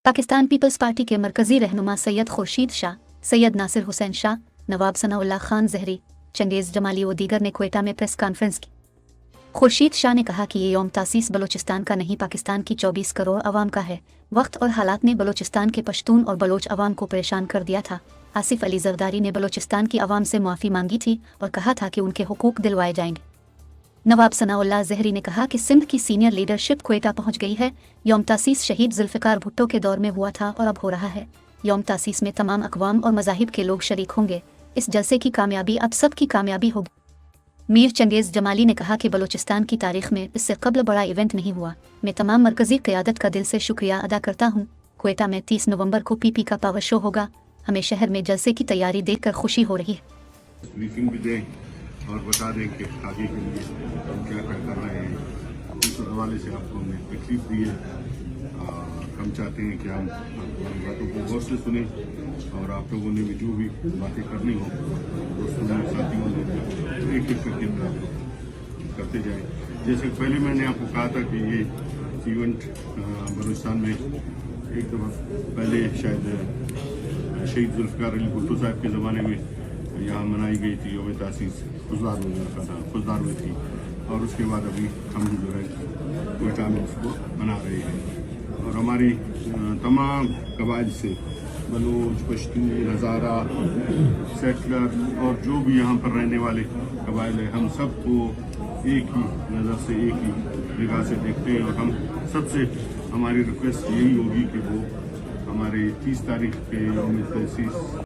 Pakistan peoples party के मरकजी रहनुमा सैयद खुर्शीद शाह, सैयद नासिर हुसैन शाह, नवाब सनाउल्लाह खान जहरी, चंगेज़ जमाली और दीगर ने क्वेटा में प्रेस कॉन्फ्रेंस की। खुर्शीद शाह ने कहा कि ये यौम तासीस बलोचिस्तान का नहीं, पाकिस्तान की 24 करोड़ अवाम का है। वक्त और हालात ने बलोचिस्तान के पश्तून और बलोच अवाम को परेशान कर दिया था। आसिफ अली जरदारी ने बलोचिस्तान की अवाम से मुआफ़ी मांगी थी और कहा था कि उनके हुकूक दिलवाए जाएंगे। नवाब सनाउल्लाह जहरी ने कहा कि सिंध की सीनियर लीडरशिप क्वेटा पहुंच गई है। यौम तासीस शहीद जुल्फ़िकार भुट्टो के दौर में हुआ था और अब हो रहा है। यौम तासीस में तमाम अक़वाम और मज़ाहिब के लोग शरीक होंगे। इस जलसे की कामयाबी अब सब की कामयाबी होगी। मीर चंगेज़ जमाली ने कहा कि बलोचिस्तान की तारीख में इससे कबल बड़ा इवेंट नहीं हुआ। मैं तमाम मरकज़ी क़यादत का दिल से शुक्रिया अदा करता हूँ। क्वेटा में 30 नवंबर को पीपी का पावर शो होगा। हमें शहर में जलसे की तैयारी देखकर खुशी हो रही है। ब्रीफिंग भी दें और बता दें कि आगे के लिए हम क्या क्या कर रहे हैं। इस हवाले से आपको हमने तकलीफ दी है। हम चाहते हैं कि हम आपकी बातों को गौर से सुने और आप लोगों ने भी जो भी बातें करनी हो दोस्तों ने साथियों ने तो एक एक करके करते जाएं। जैसे पहले मैंने आपको कहा था कि ये इवेंट बलूचिस्तान में एक दफ़ा पहले शायद शहीद जुल्फ़िकार अली भुट्टो साहब के ज़माने में यहाँ मनाई गई थी। यौम तासीस खुजदार में थी और उसके बाद अभी हम जो है क्वेटा में उसको मना रहे हैं। और हमारी तमाम कबाइल से बलूच, पश्तून, हज़ारा, सेटलर और जो भी यहाँ पर रहने वाले कबाइल हैं, हम सबको एक ही नज़र से एक ही निगाह से देखते हैं। और हम सबसे हमारी रिक्वेस्ट यही होगी कि वो हमारे 30 तारीख के यौम तासीस